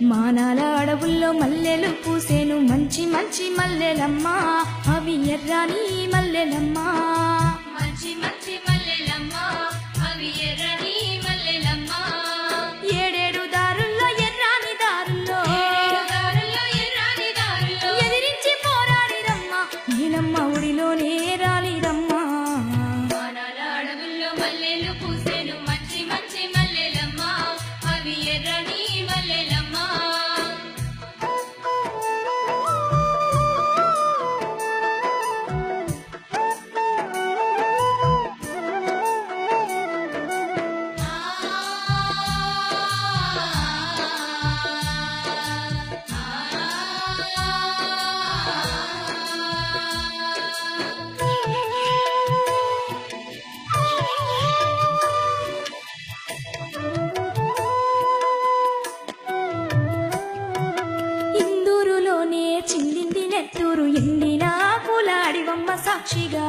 మానాల అడవుల్లో మల్లెలు పూసేను మంచి మంచి మల్లెలమ్మ అవి ఎర్రని మల్లెలమ్మ మంచి మంచి మల్లెలమ్మ అవి ఎర్రని మల్లెలమ్మ ఏడేడు దారుల్లో ఎర్రాని దారుల్లో ఎర్రని దారుల్లో ఎదిరించి పోరాడిరమ్మ నీలమ్మ ఉడిలోనే రాలిరమ్మ మానాల అడవుల్లో మల్లెలు పూసేను మంచి మంచి మల్లెలమ్మ అవి ఎర్రని మల్లెలమ్మ ఇందూరులోనే చిందింది నెత్తూరు ఎండిన కులాడివమ్మ సాక్షిగా